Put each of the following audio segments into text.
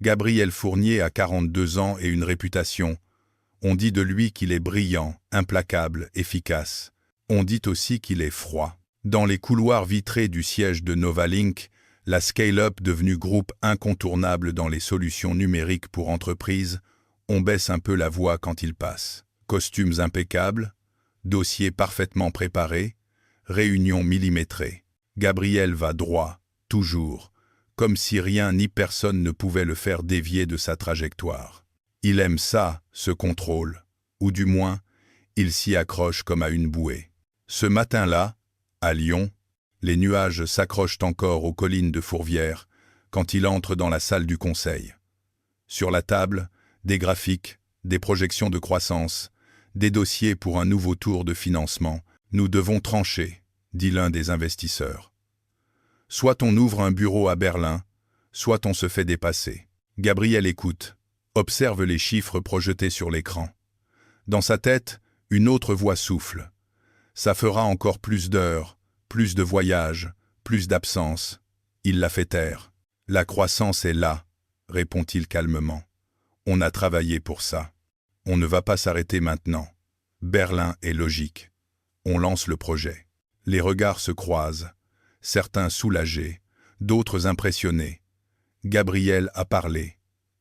Gabriel Fournier a 42 ans et une réputation. On dit de lui qu'il est brillant, implacable, efficace. On dit aussi qu'il est froid. Dans les couloirs vitrés du siège de Novalink, la scale-up devenue groupe incontournable dans les solutions numériques pour entreprises, on baisse un peu la voix quand il passe. Costumes impeccables, dossiers parfaitement préparés, réunions millimétrées. Gabriel va droit, toujours, comme si rien ni personne ne pouvait le faire dévier de sa trajectoire. Il aime ça, ce contrôle, ou du moins, il s'y accroche comme à une bouée. Ce matin-là, à Lyon, les nuages s'accrochent encore aux collines de Fourvière quand il entre dans la salle du conseil. Sur la table, des graphiques, des projections de croissance, des dossiers pour un nouveau tour de financement. Nous devons trancher, dit l'un des investisseurs. Soit on ouvre un bureau à Berlin, soit on se fait dépasser. Gabriel écoute, observe les chiffres projetés sur l'écran. Dans sa tête, une autre voix souffle. Ça fera encore plus d'heures, plus de voyages, plus d'absences. Il la fait taire. La croissance est là, répond-il calmement. On a travaillé pour ça. On ne va pas s'arrêter maintenant. Berlin est logique. On lance le projet. Les regards se croisent, certains soulagés, d'autres impressionnés. Gabriel a parlé.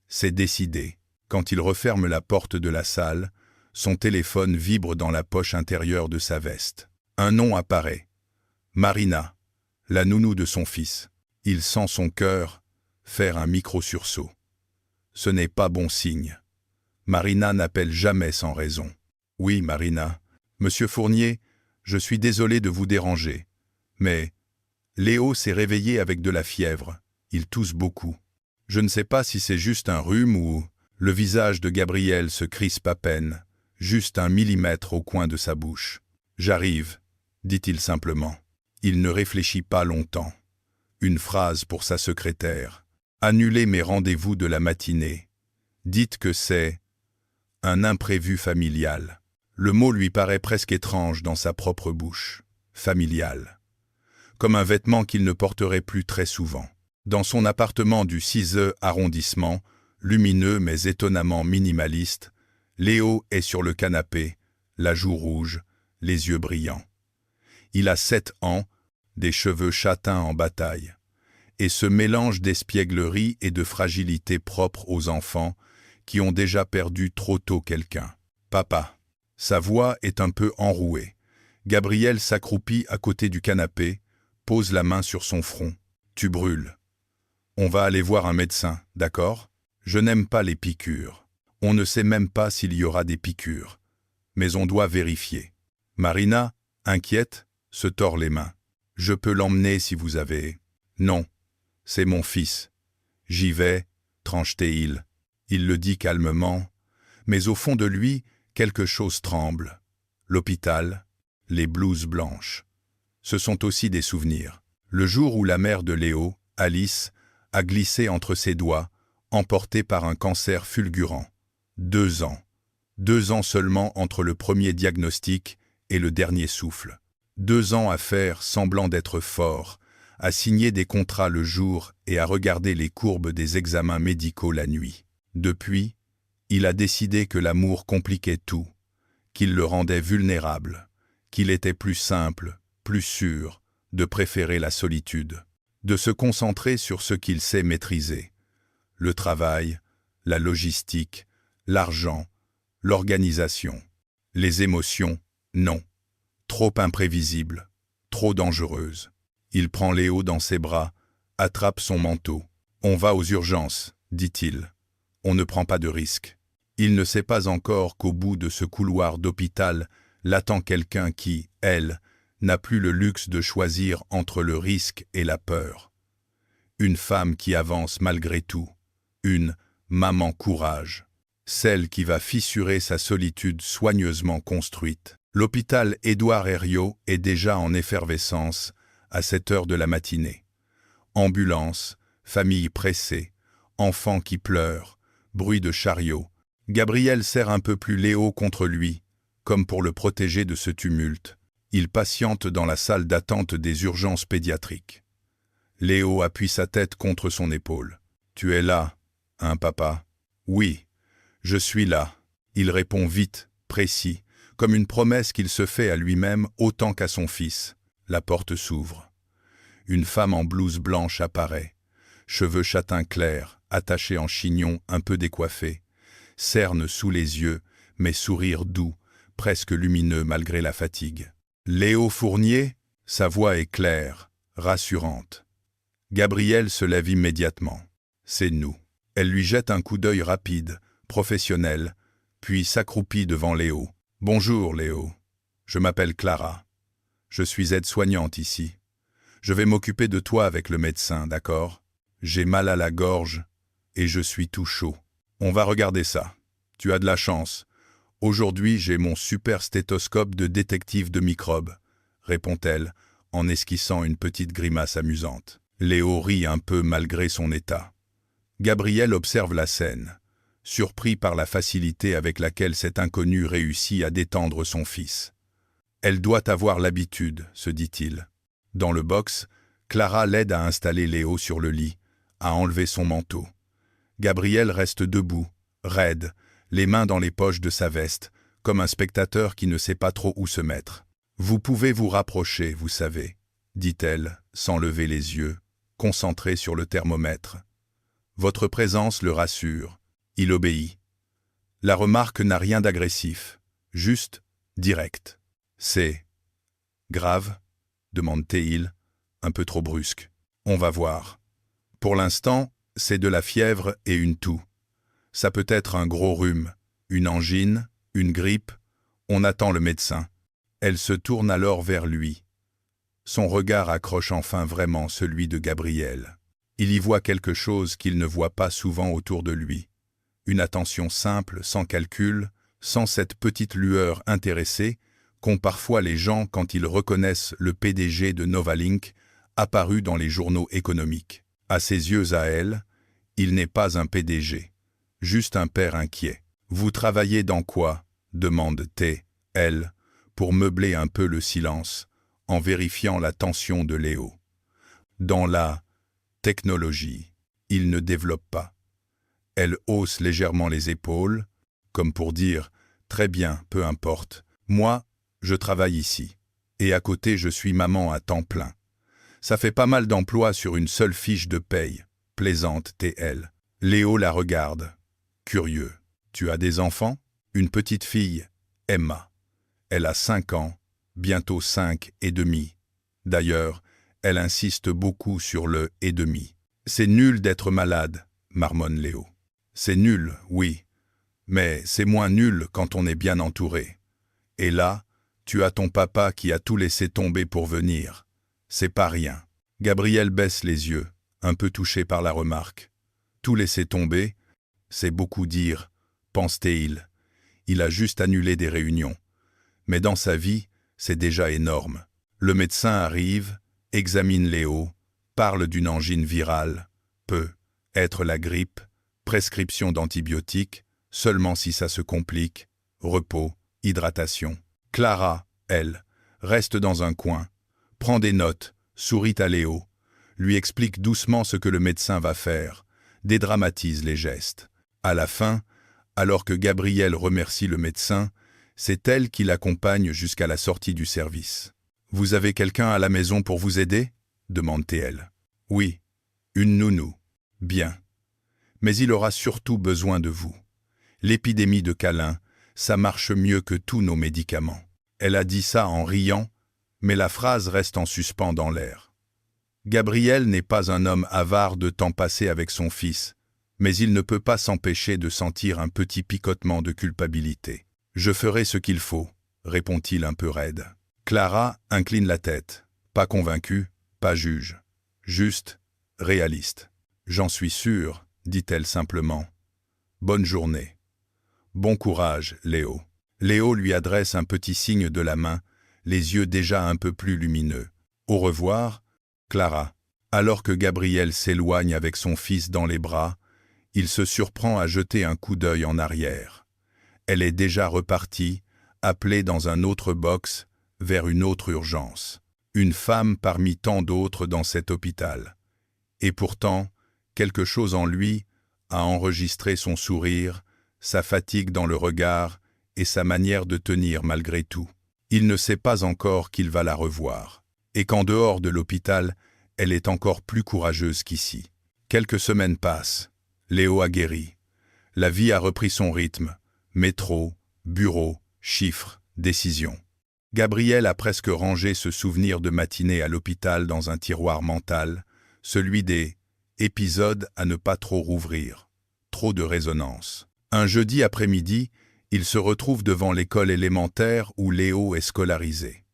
C'est décidé. Quand il referme la porte de la salle, son téléphone vibre dans la poche intérieure de sa veste. Un nom apparaît. Marina, la nounou de son fils. Il sent son cœur faire un micro-sursaut. Ce n'est pas bon signe. Marina n'appelle jamais sans raison. Oui, Marina. Monsieur Fournier, je suis désolé de vous déranger. Mais Léo s'est réveillé avec de la fièvre. Il tousse beaucoup. Je ne sais pas si c'est juste un rhume ou... Le visage de Gabriel se crispe à peine, juste 1 millimètre au coin de sa bouche. J'arrive, dit-il simplement. Il ne réfléchit pas longtemps. Une phrase pour sa secrétaire. Annulez mes rendez-vous de la matinée. Dites que c'est un imprévu familial. Le mot lui paraît presque étrange dans sa propre bouche. Familial. Comme un vêtement qu'il ne porterait plus très souvent. Dans son appartement du 6e arrondissement, lumineux mais étonnamment minimaliste, Léo est sur le canapé, la joue rouge, les yeux brillants. Il a 7 ans, des cheveux châtains en bataille. Et ce mélange d'espièglerie et de fragilité propre aux enfants qui ont déjà perdu trop tôt quelqu'un. Papa. Sa voix est un peu enrouée. Gabriel s'accroupit à côté du canapé, pose la main sur son front. Tu brûles. On va aller voir un médecin, d'accord? Je n'aime pas les piqûres. On ne sait même pas s'il y aura des piqûres. Mais on doit vérifier. Marina, inquiète, se tord les mains. Je peux l'emmener si vous avez... Non. C'est mon fils. J'y vais, tranche-t-il. Il le dit calmement, mais au fond de lui, quelque chose tremble. L'hôpital, les blouses blanches. Ce sont aussi des souvenirs. Le jour où la mère de Léo, Alice, a glissé entre ses doigts, emportée par un cancer fulgurant. 2 ans. 2 ans seulement entre le premier diagnostic et le dernier souffle. 2 ans à faire semblant d'être fort, à signer des contrats le jour et à regarder les courbes des examens médicaux la nuit. Depuis, il a décidé que l'amour compliquait tout, qu'il le rendait vulnérable, qu'il était plus simple, plus sûr, de préférer la solitude, de se concentrer sur ce qu'il sait maîtriser. Le travail, la logistique, l'argent, l'organisation. Les émotions, non. Trop imprévisibles, trop dangereuses. Il prend Léo dans ses bras, attrape son manteau. « On va aux urgences », dit-il. On ne prend pas de risque. Il ne sait pas encore qu'au bout de ce couloir d'hôpital l'attend quelqu'un qui, elle, n'a plus le luxe de choisir entre le risque et la peur. Une femme qui avance malgré tout. Une « maman courage ». Celle qui va fissurer sa solitude soigneusement construite. L'hôpital Édouard Herriot est déjà en effervescence à cette heure de la matinée. Ambulance, famille pressée, enfants qui pleurent, bruit de chariot. Gabriel serre un peu plus Léo contre lui, comme pour le protéger de ce tumulte. Il patiente dans la salle d'attente des urgences pédiatriques. Léo appuie sa tête contre son épaule. « Tu es là », Hein, papa? Oui, je suis là. Il répond vite, précis, comme une promesse qu'il se fait à lui-même autant qu'à son fils. La porte s'ouvre. Une femme en blouse blanche apparaît. Cheveux châtain clair, attachés en chignon un peu décoiffés. Cerne sous les yeux, mais sourire doux, presque lumineux malgré la fatigue. Léo Fournier, sa voix est claire, rassurante. Gabrielle se lève immédiatement. C'est nous. Elle lui jette un coup d'œil rapide, professionnel, puis s'accroupit devant Léo. Bonjour Léo, je m'appelle Clara. Je suis aide-soignante ici. Je vais m'occuper de toi avec le médecin, d'accord? J'ai mal à la gorge et je suis tout chaud. On va regarder ça. Tu as de la chance. Aujourd'hui, j'ai mon super stéthoscope de détective de microbes, répond-elle, en esquissant une petite grimace amusante. Léo rit un peu malgré son état. Gabriel observe la scène, surpris par la facilité avec laquelle cet inconnu réussit à détendre son fils. Elle doit avoir l'habitude, se dit-il. Dans le box, Clara l'aide à installer Léo sur le lit, à enlever son manteau. Gabriel reste debout, raide, les mains dans les poches de sa veste, comme un spectateur qui ne sait pas trop où se mettre. « Vous pouvez vous rapprocher, vous savez, » dit-elle, sans lever les yeux, concentrée sur le thermomètre. Votre présence le rassure. Il obéit. La remarque n'a rien d'agressif, juste direct. « C'est grave ?» demande-t-il, un peu trop brusque. « On va voir. Pour l'instant, c'est de la fièvre et une toux. Ça peut être un gros rhume, une angine, une grippe. On attend le médecin. » Elle se tourne alors vers lui. Son regard accroche enfin vraiment celui de Gabriel. Il y voit quelque chose qu'il ne voit pas souvent autour de lui. Une attention simple, sans calcul, sans cette petite lueur intéressée qu'ont parfois les gens quand ils reconnaissent le PDG de Novalink apparu dans les journaux économiques. À ses yeux à elle, il n'est pas un PDG, juste un père inquiet. « Vous travaillez dans quoi ?» demande-t-elle, elle, pour meubler un peu le silence, en vérifiant la tension de Léo. « Dans la technologie. » Il ne développe pas. Elle hausse légèrement les épaules, comme pour dire « Très bien, peu importe. Moi, je travaille ici. Et à côté, je suis maman à temps plein. Ça fait pas mal d'emplois sur une seule fiche de paye. » plaisante-t-elle. Léo la regarde, curieux. « Tu as des enfants ?» Une petite fille, Emma. Elle a 5 ans, bientôt 5 et demi. D'ailleurs, elle insiste beaucoup sur le « et demi ». « C'est nul d'être malade », marmonne Léo. « C'est nul, oui, mais c'est moins nul quand on est bien entouré. Et là, tu as ton papa qui a tout laissé tomber pour venir. C'est pas rien. » Gabriel baisse les yeux, un peu touché par la remarque. « Tout laisser tomber, c'est beaucoup dire, » pense-t-il. Il a juste annulé des réunions. Mais dans sa vie, c'est déjà énorme. Le médecin arrive, examine Léo, parle d'une angine virale, peut être la grippe, prescription d'antibiotiques, seulement si ça se complique, repos, hydratation. Clara, elle, reste dans un coin, prend des notes, sourit à Léo, lui explique doucement ce que le médecin va faire, dédramatise les gestes. À la fin, alors que Gabriel remercie le médecin, c'est elle qui l'accompagne jusqu'à la sortie du service. « Vous avez quelqu'un à la maison pour vous aider ?» demande-t-elle. « Oui, une nounou. »« Bien. Mais il aura surtout besoin de vous. L'épidémie de câlins, ça marche mieux que tous nos médicaments. » Elle a dit ça en riant, mais la phrase reste en suspens dans l'air. Gabriel n'est pas un homme avare de temps passé avec son fils, mais il ne peut pas s'empêcher de sentir un petit picotement de culpabilité. « Je ferai ce qu'il faut, » répond-il un peu raide. Clara incline la tête, pas convaincue, pas juge, juste réaliste. « J'en suis sûre, » dit-elle simplement. « Bonne journée. »« Bon courage, Léo. » Léo lui adresse un petit signe de la main, les yeux déjà un peu plus lumineux. « Au revoir, Clara. » Alors que Gabriel s'éloigne avec son fils dans les bras, il se surprend à jeter un coup d'œil en arrière. Elle est déjà repartie, appelée dans un autre box, vers une autre urgence. Une femme parmi tant d'autres dans cet hôpital. Et pourtant, quelque chose en lui, a enregistré son sourire, sa fatigue dans le regard et sa manière de tenir malgré tout. Il ne sait pas encore qu'il va la revoir, et qu'en dehors de l'hôpital, elle est encore plus courageuse qu'ici. Quelques semaines passent. Léo a guéri. La vie a repris son rythme. Métro, bureau, chiffres, décisions. Gabriel a presque rangé ce souvenir de matinée à l'hôpital dans un tiroir mental, celui des épisodes à ne pas trop rouvrir. Trop de résonance. Un jeudi après-midi, il se retrouve devant l'école élémentaire où Léo est scolarisé.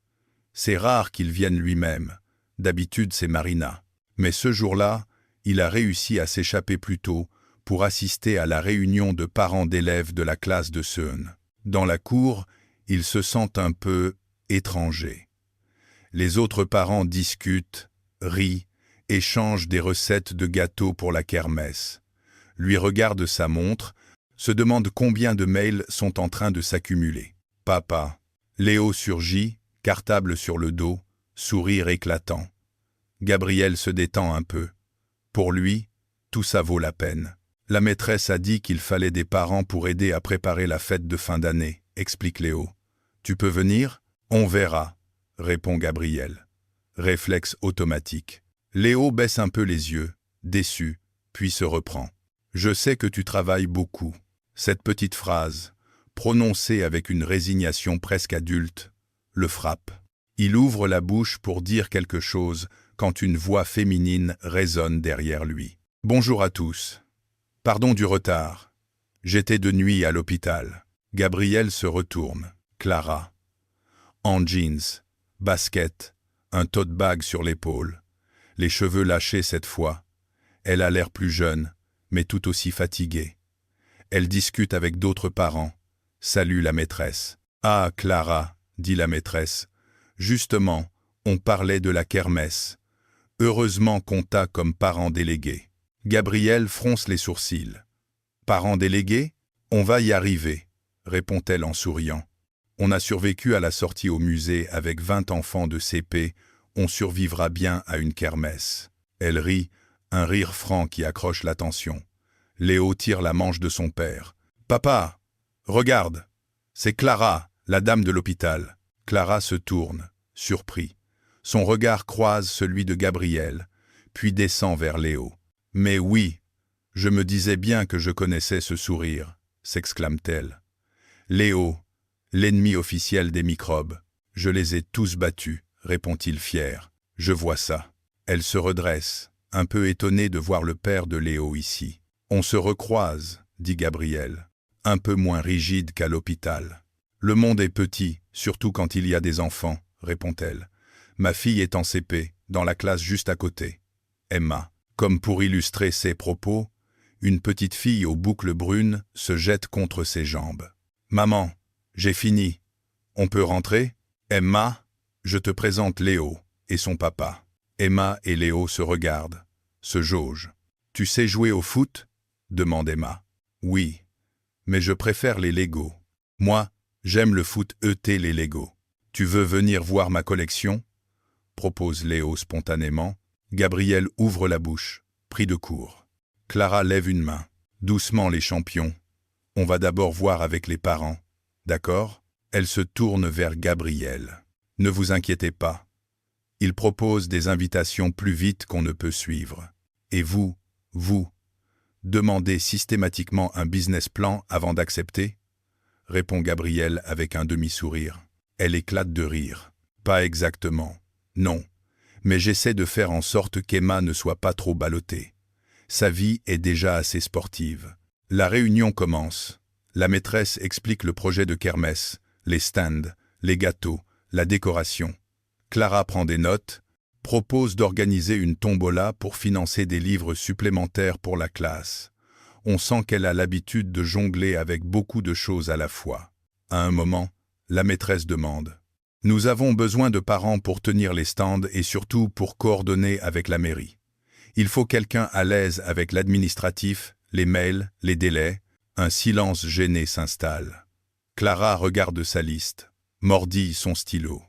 C'est rare qu'il vienne lui-même. D'habitude, c'est Marina. Mais ce jour-là, il a réussi à s'échapper plus tôt pour assister à la réunion de parents d'élèves de la classe de Seun. Dans la cour, il se sent un peu étranger. Les autres parents discutent, rient, échangent des recettes de gâteaux pour la kermesse. Lui regarde sa montre, se demande combien de mails sont en train de s'accumuler. Papa. Léo surgit, cartable sur le dos, sourire éclatant. Gabriel se détend un peu. Pour lui, tout ça vaut la peine. La maîtresse a dit qu'il fallait des parents pour aider à préparer la fête de fin d'année, explique Léo. Tu peux venir? On verra, répond Gabriel. Réflexe automatique. Léo baisse un peu les yeux, déçu, puis se reprend. Je sais que tu travailles beaucoup. Cette petite phrase, prononcée avec une résignation presque adulte, le frappe. Il ouvre la bouche pour dire quelque chose quand une voix féminine résonne derrière lui. Bonjour à tous. Pardon du retard. J'étais de nuit à l'hôpital. Gabriel se retourne. Clara. En jeans, basket, un tote bag sur l'épaule. Les cheveux lâchés cette fois. Elle a l'air plus jeune, mais tout aussi fatiguée. Elle discute avec d'autres parents. Salue la maîtresse. Ah, Clara, dit la maîtresse. Justement, on parlait de la kermesse. Heureusement qu'on t'a comme parent délégué. Gabriel fronce les sourcils. Parent délégué? On va y arriver, répond-elle en souriant. On a survécu à la sortie au musée avec 20 enfants de CP, on survivra bien à une kermesse. Elle rit, un rire franc qui accroche l'attention. Léo tire la manche de son père. Papa, regarde, c'est Clara, la dame de l'hôpital. Clara se tourne, surpris. Son regard croise celui de Gabriel, puis descend vers Léo. Mais oui, je me disais bien que je connaissais ce sourire, s'exclame-t-elle. Léo, l'ennemi officiel des microbes, je les ai tous battus, répond-il fier. Je vois ça. Elle se redresse, un peu étonnée de voir le père de Léo ici. On se recroise, dit Gabriel, un peu moins rigide qu'à l'hôpital. Le monde est petit, surtout quand il y a des enfants, répond-elle. Ma fille est en CP, dans la classe juste à côté. Emma. Comme pour illustrer ses propos, une petite fille aux boucles brunes se jette contre ses jambes. Maman, j'ai fini. On peut rentrer? Emma, je te présente Léo et son papa. Emma et Léo se regardent, se jaugent. Tu sais jouer au foot? Demande Emma. Oui, mais je préfère les Legos. Moi, j'aime le foot les Legos. Tu veux venir voir ma collection? Propose Léo spontanément. Gabriel ouvre la bouche, pris de court. Clara lève une main. Doucement les champions. On va d'abord voir avec les parents. D'accord? Elle se tourne vers Gabriel. Ne vous inquiétez pas. Il propose des invitations plus vite qu'on ne peut suivre. Et vous, demandez systématiquement un business plan avant d'accepter? Répond Gabriel avec un demi-sourire. Elle éclate de rire. Pas exactement. Non. Mais j'essaie de faire en sorte qu'Emma ne soit pas trop ballottée. Sa vie est déjà assez sportive. La réunion commence. La maîtresse explique le projet de kermesse, les stands, les gâteaux, la décoration. Clara prend des notes, propose d'organiser une tombola pour financer des livres supplémentaires pour la classe. On sent qu'elle a l'habitude de jongler avec beaucoup de choses à la fois. À un moment, la maîtresse demande. Nous avons besoin de parents pour tenir les stands et surtout pour coordonner avec la mairie. Il faut quelqu'un à l'aise avec l'administratif, les mails, les délais. Un silence gêné s'installe. Clara regarde sa liste, mordille son stylo.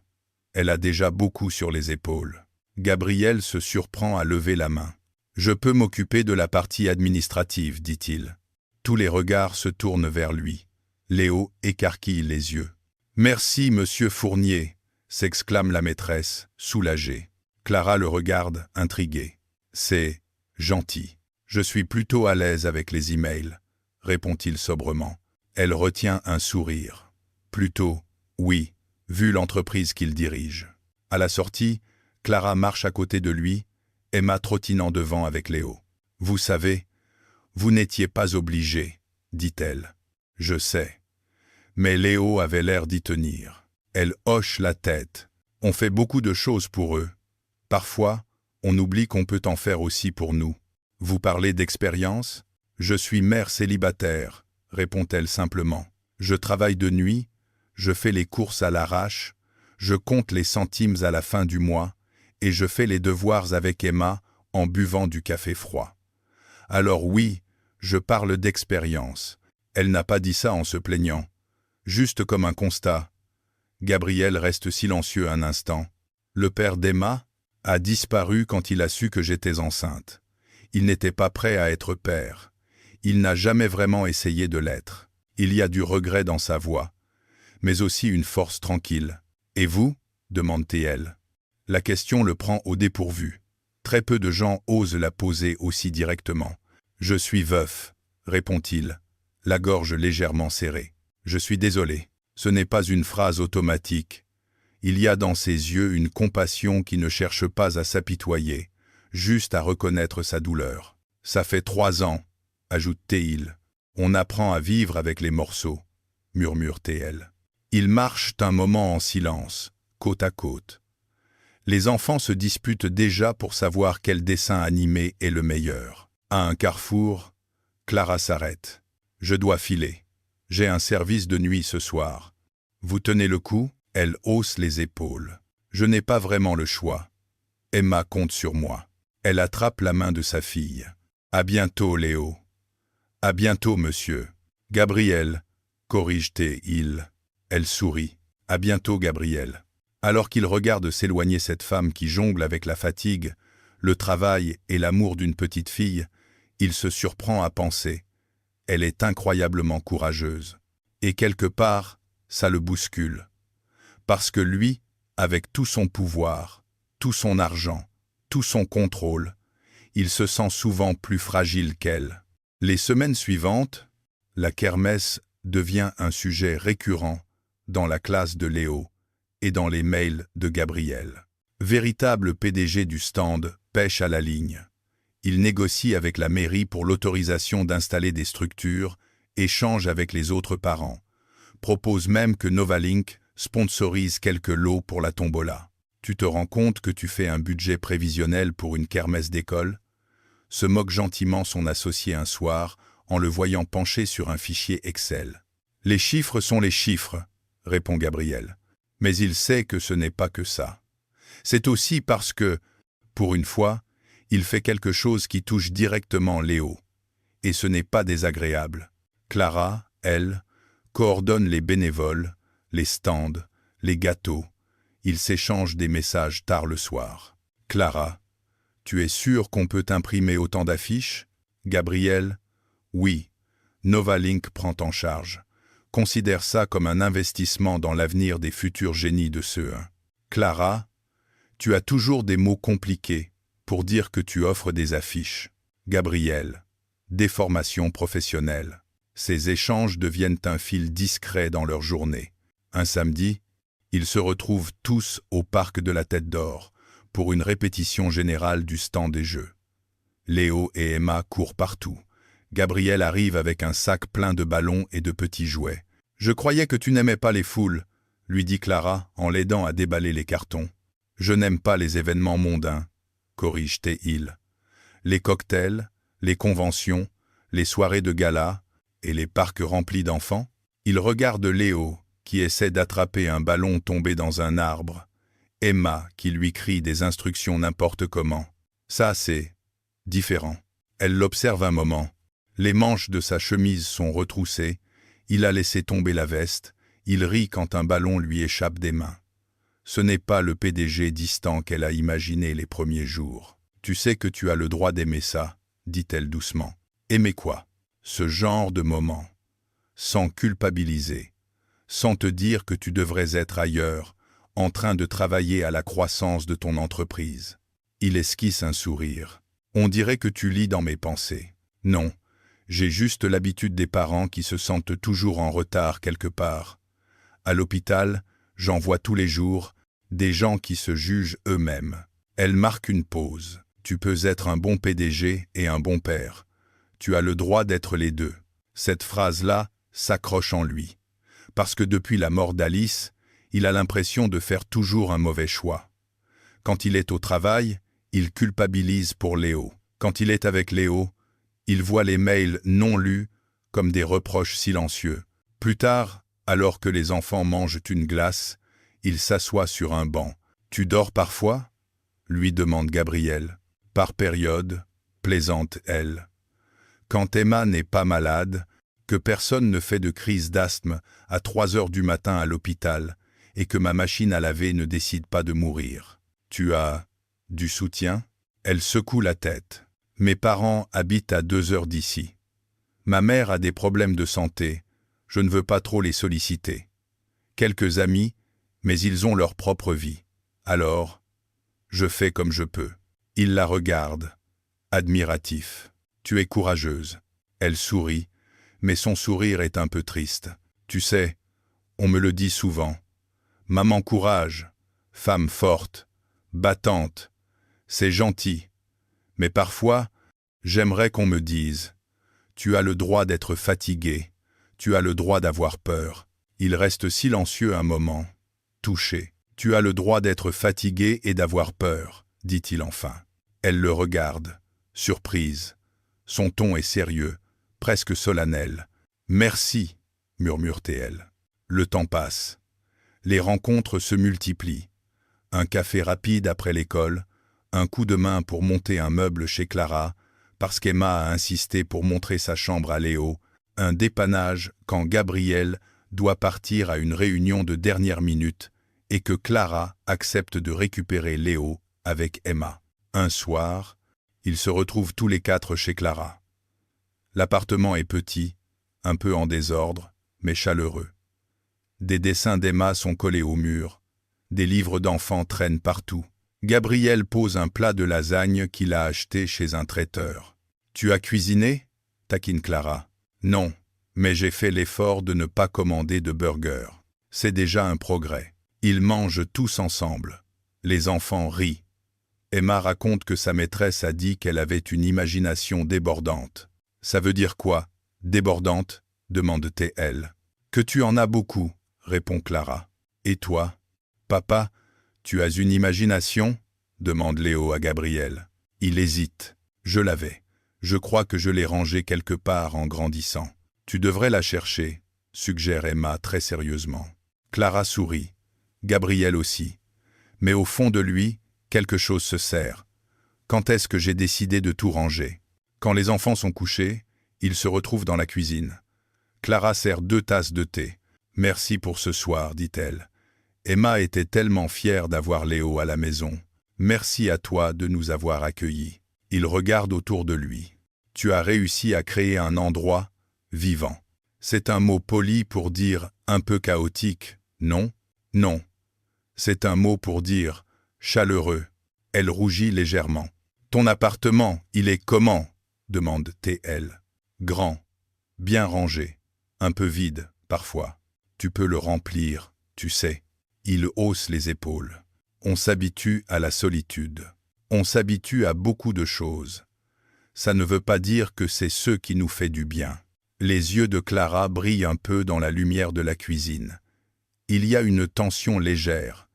Elle a déjà beaucoup sur les épaules. Gabriel se surprend à lever la main. Je peux m'occuper de la partie administrative, dit-il. Tous les regards se tournent vers lui. Léo écarquille les yeux. Merci, monsieur Fournier, s'exclame la maîtresse, soulagée. Clara le regarde, intriguée. C'est gentil. Je suis plutôt à l'aise avec les emails, répond-il sobrement. Elle retient un sourire. Plutôt, oui, vu l'entreprise qu'il dirige. À la sortie, Clara marche à côté de lui, Emma trottinant devant avec Léo. Vous savez, vous n'étiez pas obligé, dit-elle. Je sais. Mais Léo avait l'air d'y tenir. Elle hoche la tête. On fait beaucoup de choses pour eux. Parfois, on oublie qu'on peut en faire aussi pour nous. Vous parlez d'expérience? Je suis mère célibataire, répond-elle simplement. Je travaille de nuit, je fais les courses à l'arrache, je compte les centimes à la fin du mois, et je fais les devoirs avec Emma en buvant du café froid. Alors oui, je parle d'expérience. Elle n'a pas dit ça en se plaignant. Juste comme un constat. Gabriel reste silencieux un instant. Le père d'Emma a disparu quand il a su que j'étais enceinte. Il n'était pas prêt à être père. Il n'a jamais vraiment essayé de l'être. Il y a du regret dans sa voix, mais aussi une force tranquille. « Et vous » demande-t-elle. La question le prend au dépourvu. Très peu de gens osent la poser aussi directement. « Je suis veuf » répond-il, la gorge légèrement serrée. « Je suis désolé. » Ce n'est pas une phrase automatique. Il y a dans ses yeux une compassion qui ne cherche pas à s'apitoyer, juste à reconnaître sa douleur. « Ça fait 3 ans, ajoute-t-il. On apprend à vivre avec les morceaux, murmure-t-elle. Ils marchent un moment en silence, côte à côte. Les enfants se disputent déjà pour savoir quel dessin animé est le meilleur. À un carrefour, Clara s'arrête. « Je dois filer. J'ai un service de nuit ce soir. Vous tenez le coup ?» Elle hausse les épaules. « Je n'ai pas vraiment le choix. Emma compte sur moi. » Elle attrape la main de sa fille. « À bientôt, Léo. »« À bientôt, monsieur. »« Gabriel, corrige-t-il. » Elle sourit. « À bientôt, Gabriel. » Alors qu'il regarde s'éloigner cette femme qui jongle avec la fatigue, le travail et l'amour d'une petite fille, il se surprend à penser « Elle est incroyablement courageuse. » Et quelque part, ça le bouscule. Parce que lui, avec tout son pouvoir, tout son argent, tout son contrôle, il se sent souvent plus fragile qu'elle. Les semaines suivantes, la kermesse devient un sujet récurrent dans la classe de Léo et dans les mails de Gabriel. Véritable PDG du stand, pêche à la ligne. Il négocie avec la mairie pour l'autorisation d'installer des structures, échange avec les autres parents, propose même que Novalink sponsorise quelques lots pour la tombola. Tu te rends compte que tu fais un budget prévisionnel pour une kermesse d'école? Se moque gentiment son associé un soir en le voyant penché sur un fichier Excel. Les chiffres sont les chiffres, répond Gabriel. Mais il sait que ce n'est pas que ça. C'est aussi parce que, pour une fois, il fait quelque chose qui touche directement Léo. Et ce n'est pas désagréable. Clara, elle, coordonne les bénévoles, les stands, les gâteaux. Ils s'échangent des messages tard le soir. Clara, tu es sûre qu'on peut imprimer autant d'affiches? Gabriel, oui. Novalink prend en charge. Considère ça comme un investissement dans l'avenir des futurs génies de CE1. Clara, tu as toujours des mots compliqués pour dire que tu offres des affiches. Gabriel, des formations professionnelles. Ces échanges deviennent un fil discret dans leur journée. Un samedi, ils se retrouvent tous au parc de la Tête d'Or pour une répétition générale du stand des jeux. Léo et Emma courent partout. Gabriel arrive avec un sac plein de ballons et de petits jouets. « Je croyais que tu n'aimais pas les foules », lui dit Clara en l'aidant à déballer les cartons. « Je n'aime pas les événements mondains », corrige-t-il. Les cocktails, les conventions, les soirées de gala et les parcs remplis d'enfants. Il regarde Léo qui essaie d'attraper un ballon tombé dans un arbre. Emma qui lui crie des instructions n'importe comment. Ça, c'est différent. Elle l'observe un moment. Les manches de sa chemise sont retroussées. Il a laissé tomber la veste. Il rit quand un ballon lui échappe des mains. Ce n'est pas le PDG distant qu'elle a imaginé les premiers jours. Tu sais que tu as le droit d'aimer ça, dit-elle doucement. Aimer quoi? Ce genre de moment, sans culpabiliser, sans te dire que tu devrais être ailleurs, en train de travailler à la croissance de ton entreprise. Il esquisse un sourire. On dirait que tu lis dans mes pensées. Non, j'ai juste l'habitude des parents qui se sentent toujours en retard quelque part. À l'hôpital, j'en vois tous les jours, des gens qui se jugent eux-mêmes. Elle marque une pause. Tu peux être un bon PDG et un bon père. Tu as le droit d'être les deux. Cette phrase-là s'accroche en lui. Parce que depuis la mort d'Alice, il a l'impression de faire toujours un mauvais choix. Quand il est au travail, il culpabilise pour Léo. Quand il est avec Léo, il voit les mails non lus comme des reproches silencieux. Plus tard, alors que les enfants mangent une glace, il s'assoit sur un banc. « Tu dors parfois ?» lui demande Gabriel. « Par période, » plaisante elle. Quand Emma n'est pas malade, que personne ne fait de crise d'asthme à 3 heures du matin à l'hôpital et que ma machine à laver ne décide pas de mourir. Tu as du soutien? Elle secoue la tête. Mes parents habitent à 2 heures d'ici. Ma mère a des problèmes de santé. Je ne veux pas trop les solliciter. Quelques amis, mais ils ont leur propre vie. Alors, je fais comme je peux. Il la regarde, admiratif. Tu es courageuse. Elle sourit, mais son sourire est un peu triste. Tu sais, on me le dit souvent. Maman courage, femme forte, battante, c'est gentil. Mais parfois, j'aimerais qu'on me dise, tu as le droit d'être fatigué, tu as le droit d'avoir peur. Il reste silencieux un moment, touché. Tu as le droit d'être fatigué et d'avoir peur, dit-il enfin. Elle le regarde, surprise. Son ton est sérieux, presque solennel. Merci, murmure-t-elle. Le temps passe. Les rencontres se multiplient. Un café rapide après l'école, un coup de main pour monter un meuble chez Clara, parce qu'Emma a insisté pour montrer sa chambre à Léo, un dépannage quand Gabriel doit partir à une réunion de dernière minute et que Clara accepte de récupérer Léo avec Emma. Un soir, ils se retrouvent tous les 4 chez Clara. L'appartement est petit, un peu en désordre, mais chaleureux. Des dessins d'Emma sont collés au mur, des livres d'enfants traînent partout. Gabriel pose un plat de lasagne qu'il a acheté chez un traiteur. « Tu as cuisiné ?» taquine Clara. « Non, mais j'ai fait l'effort de ne pas commander de burger. C'est déjà un progrès. » Ils mangent tous ensemble. Les enfants rient. Emma raconte que sa maîtresse a dit qu'elle avait une imagination débordante. « Ça veut dire quoi, débordante ?» demande-t-elle. « Que tu en as beaucoup, » répond Clara. « Et toi, papa, tu as une imagination ?» demande Léo à Gabriel. Il hésite. « Je l'avais. Je crois que je l'ai rangée quelque part en grandissant. »« Tu devrais la chercher, » suggère Emma très sérieusement. Clara sourit. Gabriel aussi. Mais au fond de lui, quelque chose se serre. Quand est-ce que j'ai décidé de tout ranger? Quand les enfants sont couchés, ils se retrouvent dans la cuisine. Clara sert 2 tasses de thé. « Merci pour ce soir, dit-elle. Emma était tellement fière d'avoir Léo à la maison. Merci à toi de nous avoir accueillis. » Il regarde autour de lui. « Tu as réussi à créer un endroit vivant. » C'est un mot poli pour dire un peu chaotique, non? Non. C'est un mot pour dire chaleureux. Elle rougit légèrement. « Ton appartement, il est comment ?» demande-t-elle. « Grand, bien rangé, un peu vide, parfois. Tu peux le remplir, tu sais. » Il hausse les épaules. On s'habitue à la solitude. On s'habitue à beaucoup de choses. Ça ne veut pas dire que c'est ce qui nous fait du bien. Les yeux de Clara brillent un peu dans la lumière de la cuisine. Il y a une tension légère,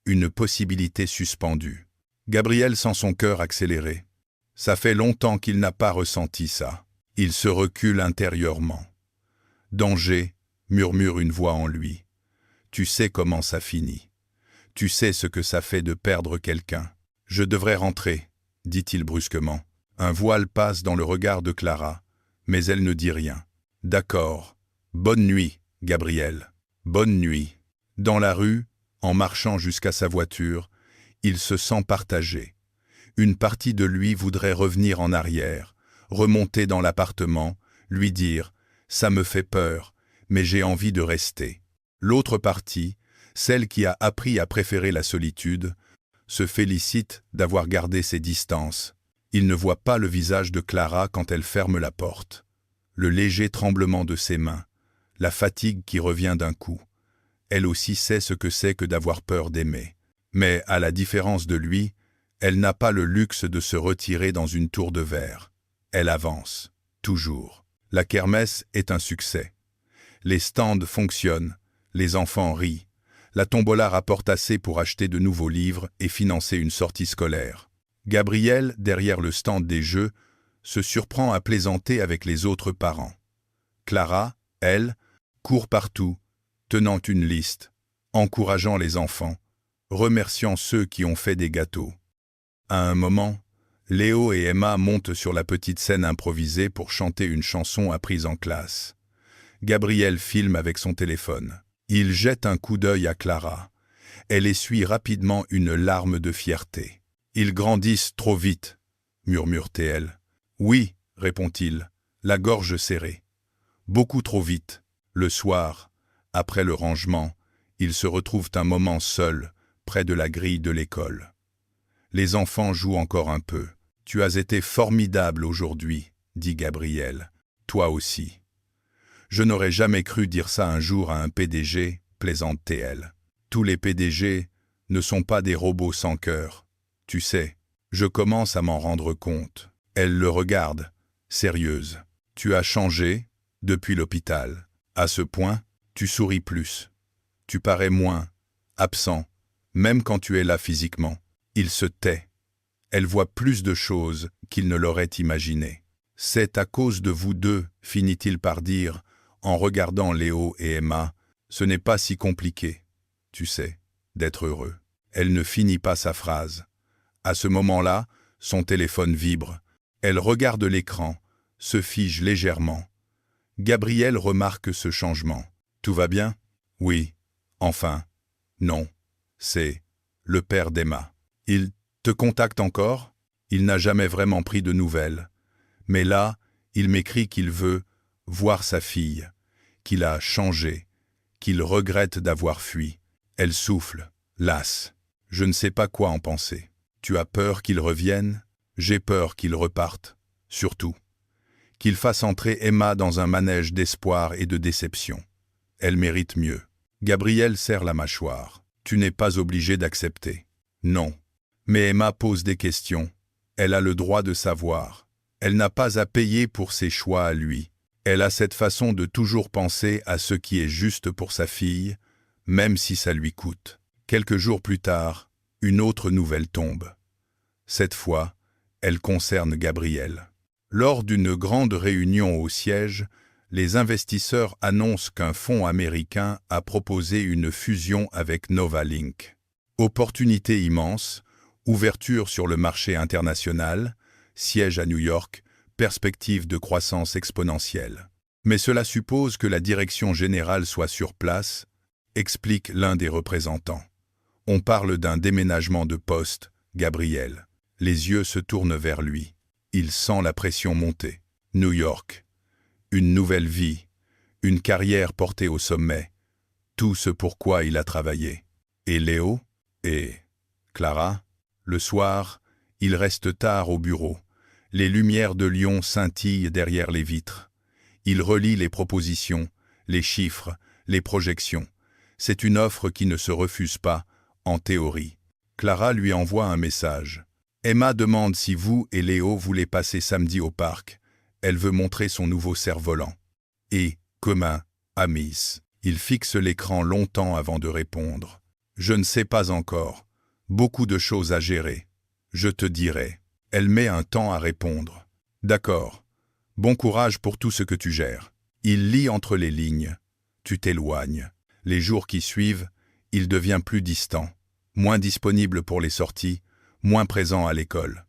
une possibilité suspendue. Gabriel sent son cœur accélérer. Ça fait longtemps qu'il n'a pas ressenti ça. Il se recule intérieurement. « Danger », murmure une voix en lui. « Tu sais comment ça finit. Tu sais ce que ça fait de perdre quelqu'un. »« Je devrais rentrer, » dit-il brusquement. Un voile passe dans le regard de Clara, mais elle ne dit rien. « D'accord. Bonne nuit, Gabriel. Bonne nuit. » Dans la rue, en marchant jusqu'à sa voiture, il se sent partagé. Une partie de lui voudrait revenir en arrière, remonter dans l'appartement, lui dire « ça me fait peur, mais j'ai envie de rester ». L'autre partie, celle qui a appris à préférer la solitude, se félicite d'avoir gardé ses distances. Il ne voit pas le visage de Clara quand elle ferme la porte. Le léger tremblement de ses mains, la fatigue qui revient d'un coup. Elle aussi sait ce que c'est que d'avoir peur d'aimer. Mais, à la différence de lui, elle n'a pas le luxe de se retirer dans une tour de verre. Elle avance, toujours. La kermesse est un succès. Les stands fonctionnent, les enfants rient. La tombola rapporte assez pour acheter de nouveaux livres et financer une sortie scolaire. Gabriel, derrière le stand des jeux, se surprend à plaisanter avec les autres parents. Clara, elle, court partout, tenant une liste, encourageant les enfants, remerciant ceux qui ont fait des gâteaux. À un moment, Léo et Emma montent sur la petite scène improvisée pour chanter une chanson apprise en classe. Gabriel filme avec son téléphone. Il jette un coup d'œil à Clara. Elle essuie rapidement une larme de fierté. « Ils grandissent trop vite », murmure-t-elle. « Oui », répond-il, la gorge serrée. « Beaucoup trop vite. » Le soir, après le rangement, ils se retrouvent un moment seuls, près de la grille de l'école. Les enfants jouent encore un peu. « Tu as été formidable aujourd'hui », dit Gabriel. « Toi aussi. » « Je n'aurais jamais cru dire ça un jour à un PDG, plaisante-t-elle. Tous les PDG ne sont pas des robots sans cœur. Tu sais, je commence à m'en rendre compte. » Elle le regarde, sérieuse. « Tu as changé depuis l'hôpital. À ce point, tu souris plus. Tu parais moins, absent, même quand tu es là physiquement. » Il se tait. Elle voit plus de choses qu'il ne l'aurait imaginé. « C'est à cause de vous deux, finit-il par dire, en regardant Léo et Emma. Ce n'est pas si compliqué, tu sais, d'être heureux. » Elle ne finit pas sa phrase. À ce moment-là, son téléphone vibre. Elle regarde l'écran, se fige légèrement. Gabriel remarque ce changement. « Tout va bien ? » ?»« Oui. »« Enfin. »« Non. » C'est le père d'Emma. « Il te contacte encore ? » Il n'a jamais vraiment pris de nouvelles. Mais là, il m'écrit qu'il veut voir sa fille, qu'il a changé, qu'il regrette d'avoir fui. Elle souffle, lasse. Je ne sais pas quoi en penser. Tu as peur qu'il revienne ? J'ai peur qu'il reparte, surtout. Qu'il fasse entrer Emma dans un manège d'espoir et de déception. Elle mérite mieux. Gabriel serre la mâchoire. Tu n'es pas obligé d'accepter. Non. Mais Emma pose des questions. Elle a le droit de savoir. Elle n'a pas à payer pour ses choix à lui. Elle a cette façon de toujours penser à ce qui est juste pour sa fille, même si ça lui coûte. Quelques jours plus tard, une autre nouvelle tombe. Cette fois, elle concerne Gabriel. Lors d'une grande réunion au siège, les investisseurs annoncent qu'un fonds américain a proposé une fusion avec Novalink. Opportunité immense, ouverture sur le marché international, siège à New York, perspective de croissance exponentielle. Mais cela suppose que la direction générale soit sur place, explique l'un des représentants. On parle d'un déménagement de poste, Gabriel. Les yeux se tournent vers lui. Il sent la pression monter. New York. Une nouvelle vie. Une carrière portée au sommet. Tout ce pour quoi il a travaillé. Et Léo ? Et Clara ? Le soir, il reste tard au bureau. Les lumières de Lyon scintillent derrière les vitres. Il relit les propositions, les chiffres, les projections. C'est une offre qui ne se refuse pas, en théorie. Clara lui envoie un message. Emma demande si vous et Léo voulez passer samedi au parc. Elle veut montrer son nouveau cerf-volant. Et, commun, amis. Il fixe l'écran longtemps avant de répondre. Je ne sais pas encore. Beaucoup de choses à gérer. Je te dirai. Elle met un temps à répondre. D'accord. Bon courage pour tout ce que tu gères. Il lit entre les lignes. Tu t'éloignes. Les jours qui suivent, il devient plus distant, moins disponible pour les sorties, moins présent à l'école.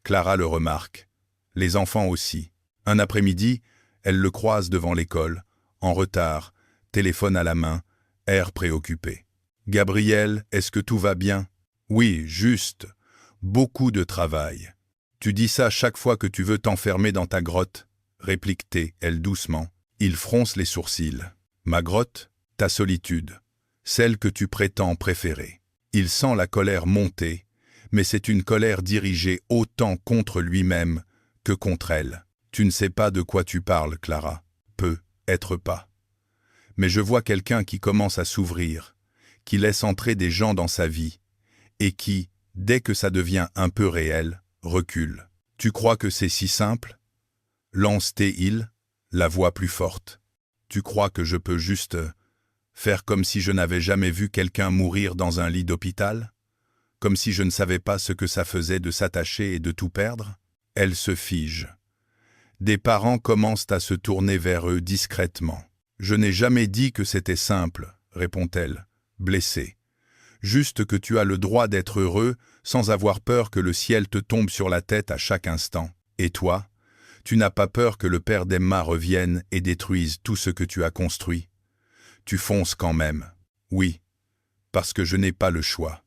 Clara le remarque. Les enfants aussi. Un après-midi, elle le croise devant l'école, en retard, téléphone à la main, air préoccupé. « Gabriel, est-ce que tout va bien ? » « Oui, juste. Beaucoup de travail. Tu dis ça chaque fois que tu veux t'enfermer dans ta grotte, réplique-t-elle doucement. Il fronce les sourcils. Ma grotte, ta solitude, celle que tu prétends préférer. Il sent la colère monter, mais c'est une colère dirigée autant contre lui-même que contre elle. Tu ne sais pas de quoi tu parles, Clara. Peut-être pas. Mais je vois quelqu'un qui commence à s'ouvrir, qui laisse entrer des gens dans sa vie, et qui, dès que ça devient un peu réel, recule. Tu crois que c'est si simple? Lance-t-il, la voix plus forte. Tu crois que je peux juste faire comme si je n'avais jamais vu quelqu'un mourir dans un lit d'hôpital? Comme si je ne savais pas ce que ça faisait de s'attacher et de tout perdre? Elle se fige. Des parents commencent à se tourner vers eux discrètement. Je n'ai jamais dit que c'était simple, répond-elle, blessée. Juste que tu as le droit d'être heureux sans avoir peur que le ciel te tombe sur la tête à chaque instant. Et toi, tu n'as pas peur que le père d'Emma revienne et détruise tout ce que tu as construit. Tu fonces quand même. Oui, parce que je n'ai pas le choix.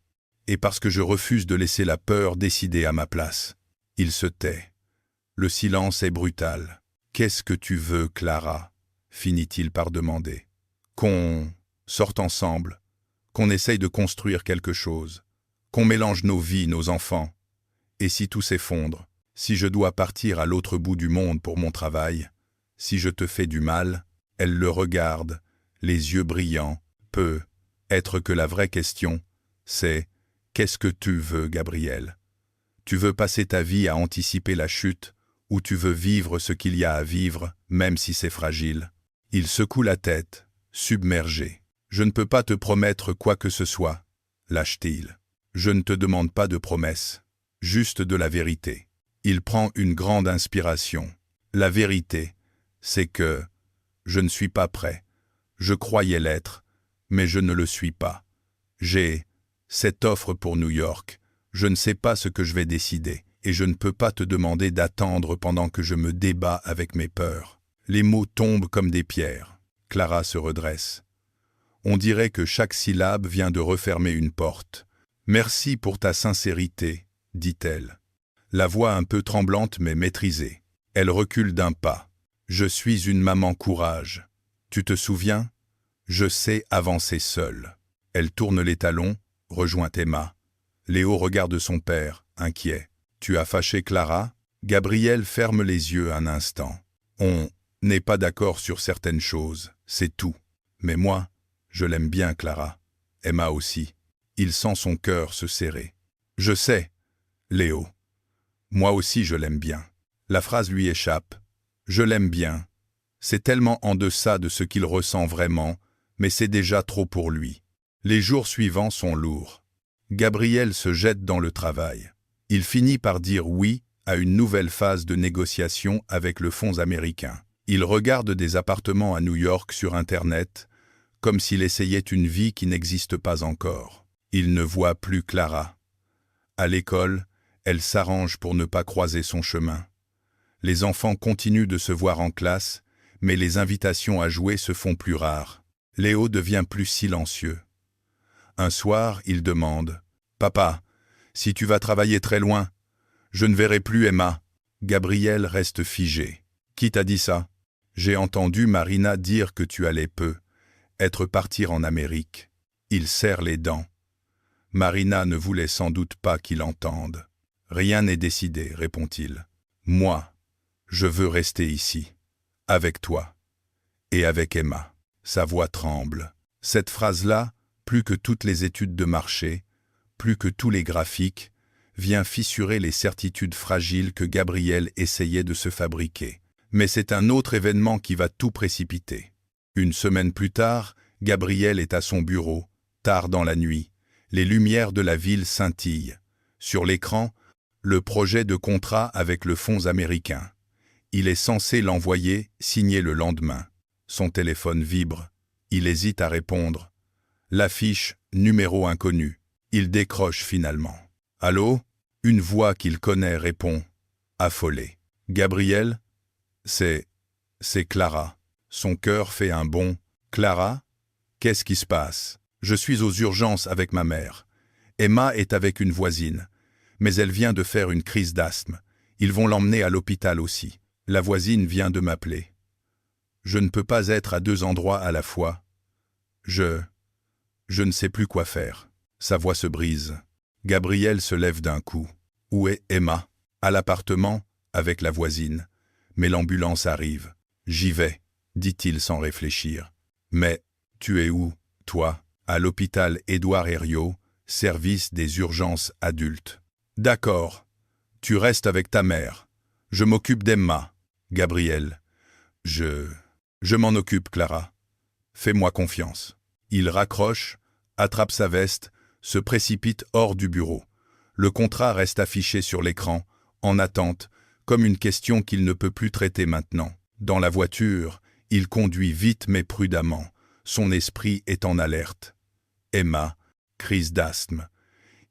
Et parce que je refuse de laisser la peur décider à ma place. Il se tait. Le silence est brutal. Qu'est-ce que tu veux, Clara? Finit-il par demander. Qu'on sorte ensemble, qu'on essaye de construire quelque chose, qu'on mélange nos vies, nos enfants. Et si tout s'effondre, si je dois partir à l'autre bout du monde pour mon travail, si je te fais du mal, elle le regarde, les yeux brillants. Peut être que la vraie question, c'est « Qu'est-ce que tu veux, Gabriel? Tu veux passer ta vie à anticiper la chute, ou tu veux vivre ce qu'il y a à vivre, même si c'est fragile ?» Il secoue la tête, submergé. « Je ne peux pas te promettre quoi que ce soit, » lâche-t-il. « Je ne te demande pas de promesses, juste de la vérité. » Il prend une grande inspiration. La vérité, c'est que je ne suis pas prêt. Je croyais l'être, mais je ne le suis pas. J'ai cette offre pour New York. Je ne sais pas ce que je vais décider, et je ne peux pas te demander d'attendre pendant que je me débats avec mes peurs. Les mots tombent comme des pierres. Clara se redresse. On dirait que chaque syllabe vient de refermer une porte. « Merci pour ta sincérité, » dit-elle. La voix un peu tremblante mais maîtrisée. Elle recule d'un pas. « Je suis une maman courage. Tu te souviens? Je sais avancer seule. » Elle tourne les talons, rejoint Emma. Léo regarde son père, inquiet. « Tu as fâché Clara ?» Gabriel ferme les yeux un instant. « On n'est pas d'accord sur certaines choses, c'est tout. Mais moi, je l'aime bien, Clara. Emma aussi. » Il sent son cœur se serrer. « Je sais, Léo. Moi aussi je l'aime bien. » La phrase lui échappe. « Je l'aime bien. » C'est tellement en deçà de ce qu'il ressent vraiment, mais c'est déjà trop pour lui. Les jours suivants sont lourds. Gabriel se jette dans le travail. Il finit par dire oui à une nouvelle phase de négociation avec le fonds américain. Il regarde des appartements à New York sur Internet, comme s'il essayait une vie qui n'existe pas encore. Il ne voit plus Clara. À l'école, elle s'arrange pour ne pas croiser son chemin. Les enfants continuent de se voir en classe, mais les invitations à jouer se font plus rares. Léo devient plus silencieux. Un soir, il demande « Papa, si tu vas travailler très loin, je ne verrai plus Emma. » Gabriel reste figé. « Qui t'a dit ça? » « J'ai entendu Marina dire que tu allais être partir en Amérique. » Il serre les dents. Marina ne voulait sans doute pas qu'il entende. « Rien n'est décidé, » répond-il. « Moi, je veux rester ici, avec toi, et avec Emma. » Sa voix tremble. Cette phrase-là, plus que toutes les études de marché, plus que tous les graphiques, vient fissurer les certitudes fragiles que Gabriel essayait de se fabriquer. Mais c'est un autre événement qui va tout précipiter. Une semaine plus tard, Gabriel est à son bureau, tard dans la nuit. Les lumières de la ville scintillent. Sur l'écran, le projet de contrat avec le fonds américain. Il est censé l'envoyer, signer le lendemain. Son téléphone vibre. Il hésite à répondre. L'affiche « Numéro inconnu ». Il décroche finalement. « Allô ?» Une voix qu'il connaît répond, affolée. « Gabriel ? C'est Clara. » Son cœur fait un bond. « Clara ? Qu'est-ce qui se passe ? Je suis aux urgences avec ma mère. Emma est avec une voisine. Mais elle vient de faire une crise d'asthme. Ils vont l'emmener à l'hôpital aussi. La voisine vient de m'appeler. Je ne peux pas être à 2 endroits à la fois. Je ne sais plus quoi faire. Sa voix se brise. Gabriel se lève d'un coup. Où est Emma? À l'appartement, avec la voisine. Mais l'ambulance arrive. J'y vais, dit-il sans réfléchir. Mais, tu es où, toi? À l'hôpital Édouard Herriot, service des urgences adultes. D'accord. Tu restes avec ta mère. Je m'occupe d'Emma. Gabriel. Je m'en occupe, Clara. Fais-moi confiance. Il raccroche, attrape sa veste, se précipite hors du bureau. Le contrat reste affiché sur l'écran, en attente, comme une question qu'il ne peut plus traiter maintenant. Dans la voiture, il conduit vite mais prudemment. Son esprit est en alerte. Emma, crise d'asthme.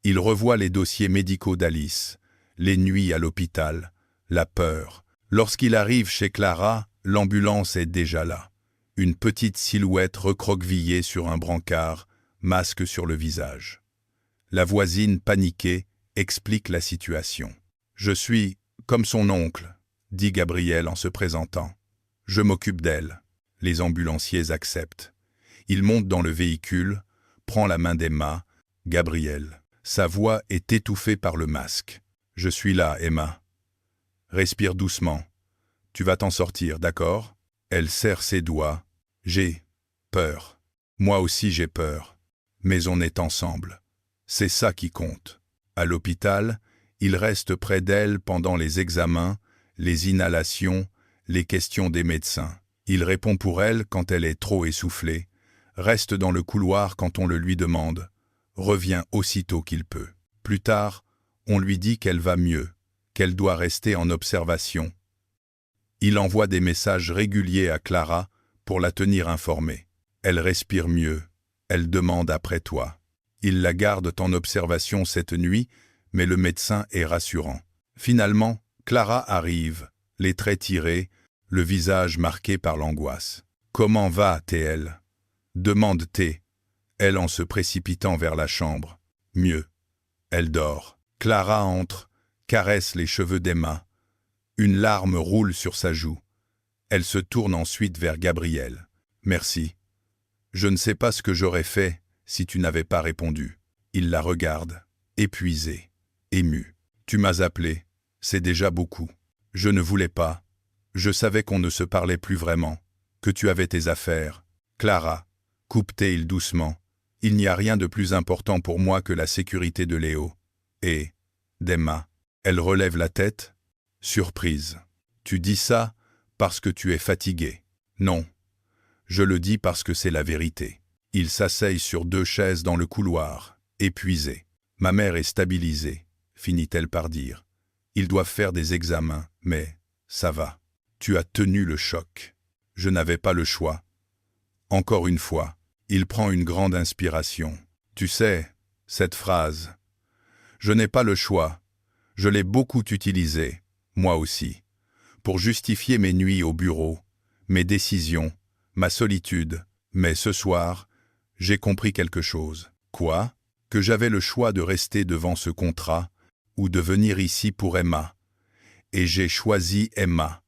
Il revoit les dossiers médicaux d'Alice, les nuits à l'hôpital, la peur. Lorsqu'il arrive chez Clara, l'ambulance est déjà là. Une petite silhouette recroquevillée sur un brancard, masque sur le visage. La voisine, paniquée, explique la situation. « Je suis comme son oncle », dit Gabriel en se présentant. « Je m'occupe d'elle. » Les ambulanciers acceptent. Il monte dans le véhicule, prend la main d'Emma. « Gabriel ». Sa voix est étouffée par le masque. « Je suis là, Emma. Respire doucement. Tu vas t'en sortir, d'accord ?» Elle serre ses doigts. « J'ai peur. Moi aussi j'ai peur. Mais on est ensemble. C'est ça qui compte. » À l'hôpital, il reste près d'elle pendant les examens, les inhalations, les questions des médecins. Il répond pour elle quand elle est trop essoufflée, reste dans le couloir quand on le lui demande, revient aussitôt qu'il peut. Plus tard, on lui dit qu'elle va mieux, qu'elle doit rester en observation. Il envoie des messages réguliers à Clara pour la tenir informée. Elle respire mieux, elle demande après toi. Ils la gardent en observation cette nuit, mais le médecin est rassurant. Finalement, Clara arrive, les traits tirés, le visage marqué par l'angoisse. « Comment va-t-elle » demande T, elle en se précipitant vers la chambre. « Mieux. » Elle dort. Clara entre, caresse les cheveux d'Emma. Une larme roule sur sa joue. Elle se tourne ensuite vers Gabriel. « Merci. Je ne sais pas ce que j'aurais fait si tu n'avais pas répondu. » Il la regarde, épuisé, ému. « Tu m'as appelé, c'est déjà beaucoup. Je ne voulais pas. Je savais qu'on ne se parlait plus vraiment, que tu avais tes affaires. » Clara, coupe-t-il doucement. « Il n'y a rien de plus important pour moi que la sécurité de Léo. Et d'Emma. » Elle relève la tête, surprise. « Tu dis ça parce que tu es fatigué. » « Non. Je le dis parce que c'est la vérité. » Il s'asseye sur 2 chaises dans le couloir, épuisé. « Ma mère est stabilisée, finit-elle par dire. Ils doivent faire des examens, mais ça va. Tu as tenu le choc. Je n'avais pas le choix. » Encore une fois, il prend une grande inspiration. « Tu sais, cette phrase. Je n'ai pas le choix. Je l'ai beaucoup utilisée, moi aussi, pour justifier mes nuits au bureau, mes décisions, ma solitude. Mais ce soir, j'ai compris quelque chose. » Quoi? Que j'avais le choix de rester devant ce contrat ou de venir ici pour Emma. Et j'ai choisi Emma,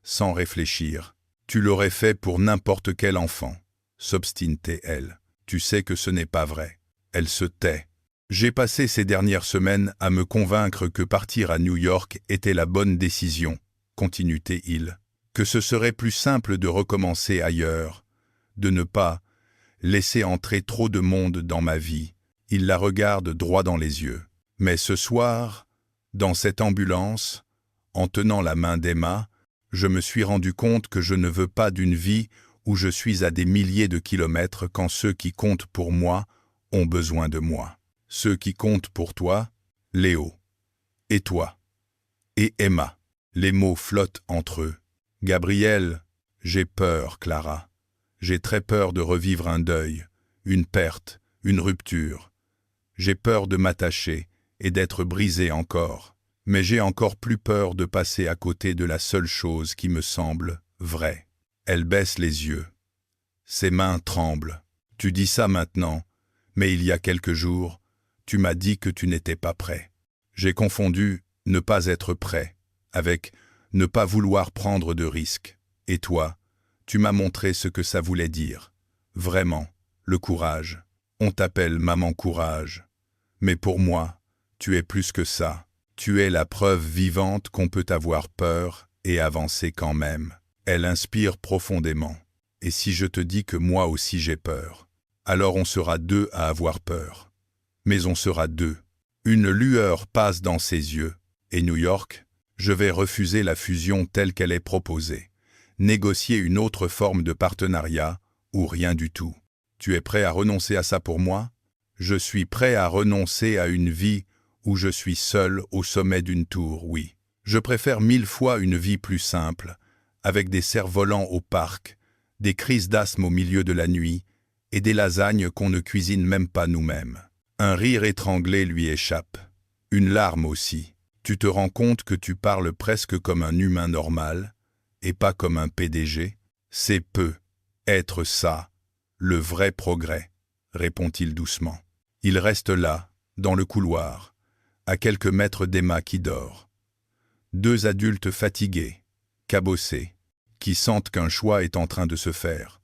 sans réfléchir. « Tu l'aurais fait pour n'importe quel enfant, » s'obstine-t-elle. « Tu sais que ce n'est pas vrai. » Elle se tait. « J'ai passé ces dernières semaines à me convaincre que partir à New York était la bonne décision, continue-t-il. Que ce serait plus simple de recommencer ailleurs, de ne pas laisser entrer trop de monde dans ma vie. » Il la regarde droit dans les yeux. « Mais ce soir, dans cette ambulance, en tenant la main d'Emma, je me suis rendu compte que je ne veux pas d'une vie où je suis à des milliers de kilomètres quand ceux qui comptent pour moi ont besoin de moi. Ceux qui comptent pour toi, Léo. Et toi. Et Emma. » Les mots flottent entre eux. « Gabriel, j'ai peur, Clara. J'ai très peur de revivre un deuil, une perte, une rupture. J'ai peur de m'attacher et d'être brisé encore. Mais j'ai encore plus peur de passer à côté de la seule chose qui me semble vraie. » Elle baisse les yeux. Ses mains tremblent. « Tu dis ça maintenant, mais il y a quelques jours, tu m'as dit que tu n'étais pas prêt. J'ai confondu ne pas être prêt avec ne pas vouloir prendre de risques. Et toi, tu m'as montré ce que ça voulait dire. Vraiment, le courage. On t'appelle maman courage. Mais pour moi, tu es plus que ça. Tu es la preuve vivante qu'on peut avoir peur et avancer quand même. Elle inspire profondément. Et si je te dis que moi aussi j'ai peur, alors on sera deux à avoir peur. Mais on sera deux. Une lueur passe dans ses yeux. Et New York, je vais refuser la fusion telle qu'elle est proposée. Négocier une autre forme de partenariat ou rien du tout. Tu es prêt à renoncer à ça pour moi? Je suis prêt à renoncer à une vie où je suis seul au sommet d'une tour, oui. Je préfère 1000 fois une vie plus simple, avec des cerfs-volants au parc, des crises d'asthme au milieu de la nuit et des lasagnes qu'on ne cuisine même pas nous-mêmes. Un rire étranglé lui échappe. Une larme aussi. Tu te rends compte que tu parles presque comme un humain normal et pas comme un PDG? C'est peu. Être ça, le vrai progrès, répond-il doucement. Il reste là, dans le couloir, à quelques mètres d'Emma qui dort. Deux adultes fatigués, cabossés, qui sentent qu'un choix est en train de se faire,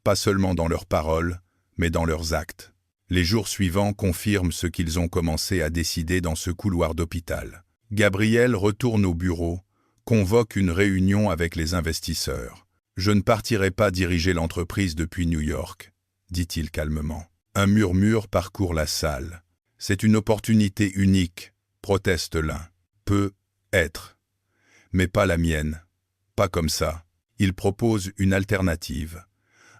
pas seulement dans leurs paroles, mais dans leurs actes. Les jours suivants confirment ce qu'ils ont commencé à décider dans ce couloir d'hôpital. Gabriel retourne au bureau, convoque une réunion avec les investisseurs. « Je ne partirai pas diriger l'entreprise depuis New York », dit-il calmement. Un murmure parcourt la salle. « C'est une opportunité unique », proteste l'un. « Peut être. Mais pas la mienne. Pas comme ça. » Il propose une alternative.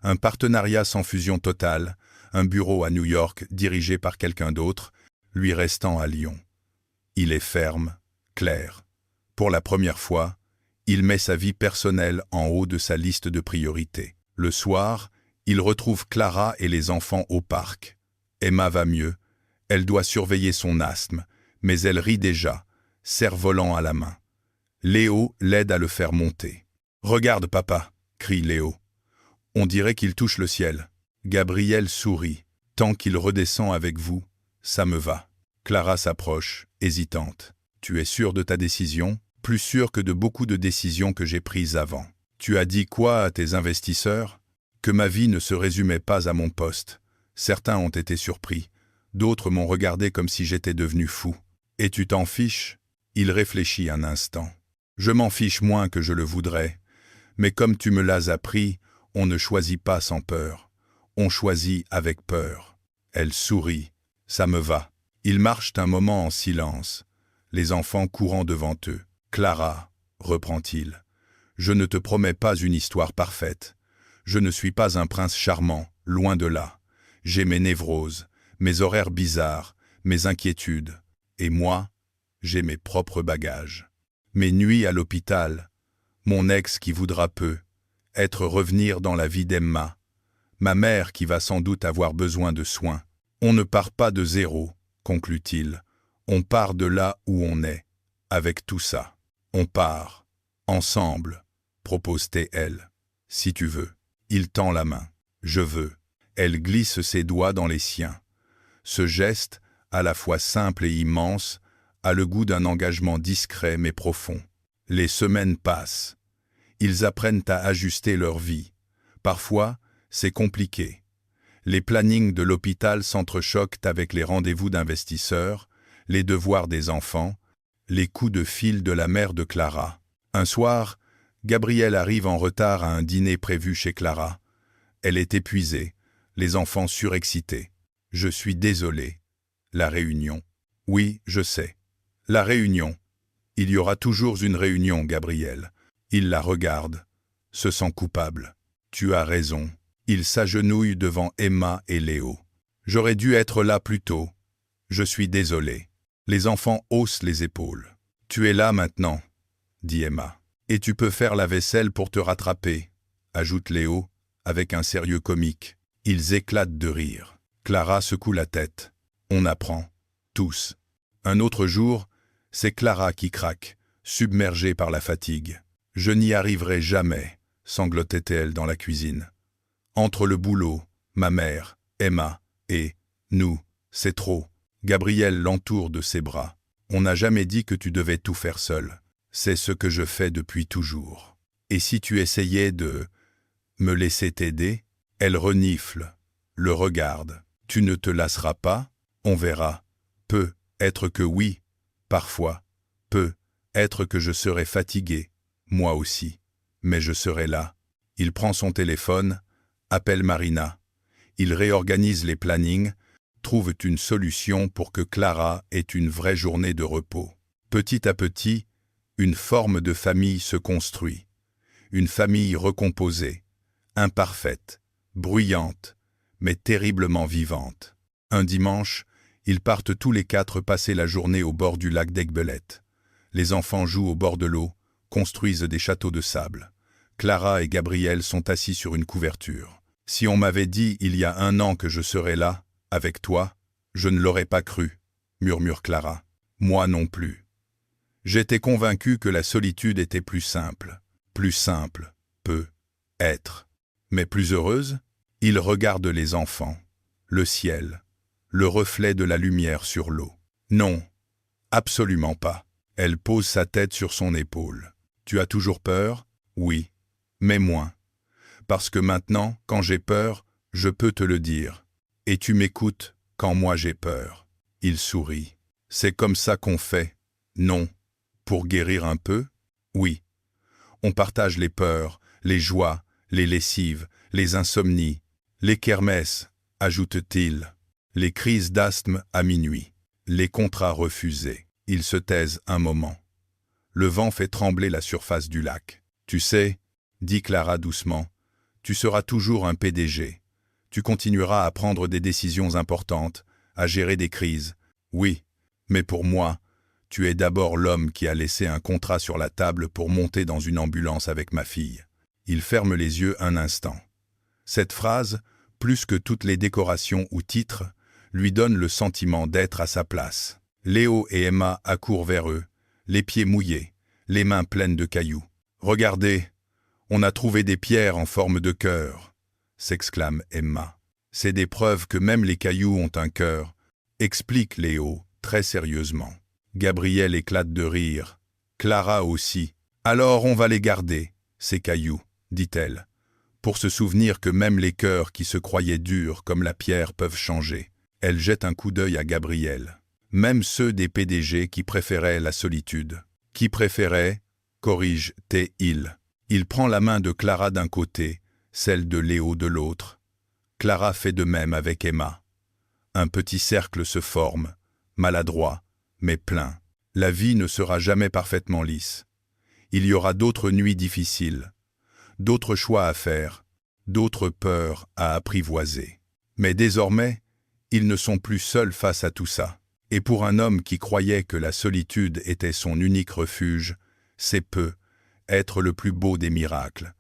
Un partenariat sans fusion totale, un bureau à New York dirigé par quelqu'un d'autre, lui restant à Lyon. Il est ferme, clair. Pour la première fois, il met sa vie personnelle en haut de sa liste de priorités. Le soir, il retrouve Clara et les enfants au parc. Emma va mieux. Elle doit surveiller son asthme, mais elle rit déjà, cerf-volant à la main. Léo l'aide à le faire monter. « Regarde, papa !» crie Léo. « On dirait qu'il touche le ciel. » Gabriel sourit. « Tant qu'il redescend avec vous, ça me va. » Clara s'approche, hésitante. « Tu es sûre de ta décision ? Plus sûre que de beaucoup de décisions que j'ai prises avant. Tu as dit quoi à tes investisseurs ? Que ma vie ne se résumait pas à mon poste. Certains ont été surpris. D'autres m'ont regardé comme si j'étais devenu fou. Et tu t'en fiches ? » Il réfléchit un instant. « Je m'en fiche moins que je le voudrais. Mais comme tu me l'as appris, on ne choisit pas sans peur. On choisit avec peur. » Elle sourit. « Ça me va. » Ils marchent un moment en silence, les enfants courant devant eux. « Clara, reprend-il, je ne te promets pas une histoire parfaite. Je ne suis pas un prince charmant, loin de là. J'ai mes névroses, mes horaires bizarres, mes inquiétudes. Et moi, j'ai mes propres bagages. Mes nuits à l'hôpital, mon ex qui voudra peu, être revenir dans la vie d'Emma, ma mère qui va sans doute avoir besoin de soins. On ne part pas de zéro, conclut-il. On part de là où on est, avec tout ça. On part, ensemble, propose-t-elle. Si tu veux. Il tend la main. Je veux. Elle glisse ses doigts dans les siens. Ce geste, à la fois simple et immense, a le goût d'un engagement discret mais profond. Les semaines passent. Ils apprennent à ajuster leur vie. Parfois, c'est compliqué. Les plannings de l'hôpital s'entrechoquent avec les rendez-vous d'investisseurs, les devoirs des enfants, les coups de fil de la mère de Clara. Un soir, Gabriel arrive en retard à un dîner prévu chez Clara. Elle est épuisée, les enfants surexcités. « Je suis désolé. » La réunion. « Oui, je sais. » La réunion. Il y aura toujours une réunion, Gabriel. Il la regarde, se sent coupable. Tu as raison. Il s'agenouille devant Emma et Léo. J'aurais dû être là plus tôt. Je suis désolé. Les enfants haussent les épaules. Tu es là maintenant, dit Emma. Et tu peux faire la vaisselle pour te rattraper, ajoute Léo, avec un sérieux comique. Ils éclatent de rire. Clara secoue la tête. On apprend. Tous. Un autre jour, c'est Clara qui craque, submergée par la fatigue. « Je n'y arriverai jamais », sanglotait-elle dans la cuisine. Entre le boulot, ma mère, Emma, et nous, c'est trop. Gabriel l'entoure de ses bras. On n'a jamais dit que tu devais tout faire seul. C'est ce que je fais depuis toujours. Et si tu essayais de me laisser t'aider? Elle renifle, le regarde. Tu ne te lasseras pas? On verra. Peut être que oui, parfois. Peut être que je serai fatigué, moi aussi. Mais je serai là. Il prend son téléphone, appelle Marina. Il réorganise les plannings, trouve une solution pour que Clara ait une vraie journée de repos. Petit à petit, une forme de famille se construit. Une famille recomposée, imparfaite, bruyante, mais terriblement vivante. Un dimanche, ils partent tous les quatre passer la journée au bord du lac d'Aiguebelette. Les enfants jouent au bord de l'eau, construisent des châteaux de sable. Clara et Gabriel sont assis sur une couverture. Si on m'avait dit il y a 1 an que je serais là, avec toi, je ne l'aurais pas cru, murmure Clara. Moi non plus. J'étais convaincu que la solitude était plus simple, peut être. Mais plus heureuse? Il regarde les enfants, le ciel, le reflet de la lumière sur l'eau. Non, absolument pas. Elle pose sa tête sur son épaule. Tu as toujours peur? Oui, mais moins. Parce que maintenant, quand j'ai peur, je peux te le dire. Et tu m'écoutes quand moi j'ai peur. Il sourit. C'est comme ça qu'on fait? Non. Pour guérir un peu? Oui. On partage les peurs, les joies, les lessives, les insomnies, les kermesses, ajoute-t-il, les crises d'asthme à minuit, les contrats refusés. Ils se taisent un moment. Le vent fait trembler la surface du lac. Tu sais, dit Clara doucement, tu seras toujours un PDG. Tu continueras à prendre des décisions importantes, à gérer des crises. Oui, mais pour moi, tu es d'abord l'homme qui a laissé un contrat sur la table pour monter dans une ambulance avec ma fille. Il ferme les yeux un instant. Cette phrase, plus que toutes les décorations ou titres, lui donne le sentiment d'être à sa place. Léo et Emma accourent vers eux, les pieds mouillés, les mains pleines de cailloux. « Regardez, on a trouvé des pierres en forme de cœur !» s'exclame Emma. « C'est des preuves que même les cailloux ont un cœur !» explique Léo, très sérieusement. Gabriel éclate de rire. Clara aussi. « Alors on va les garder, ces cailloux, » dit-elle, pour se souvenir que même les cœurs qui se croyaient durs comme la pierre peuvent changer. Elle jette un coup d'œil à Gabriel. Même ceux des PDG qui préféraient la solitude. Qui préférait, corrige-t-il. Il prend la main de Clara d'un côté, celle de Léo de l'autre. Clara fait de même avec Emma. Un petit cercle se forme, maladroit, mais plein. La vie ne sera jamais parfaitement lisse. Il y aura d'autres nuits difficiles, d'autres choix à faire, d'autres peurs à apprivoiser. Mais désormais, ils ne sont plus seuls face à tout ça. Et pour un homme qui croyait que la solitude était son unique refuge, c'est peu, être le plus beau des miracles.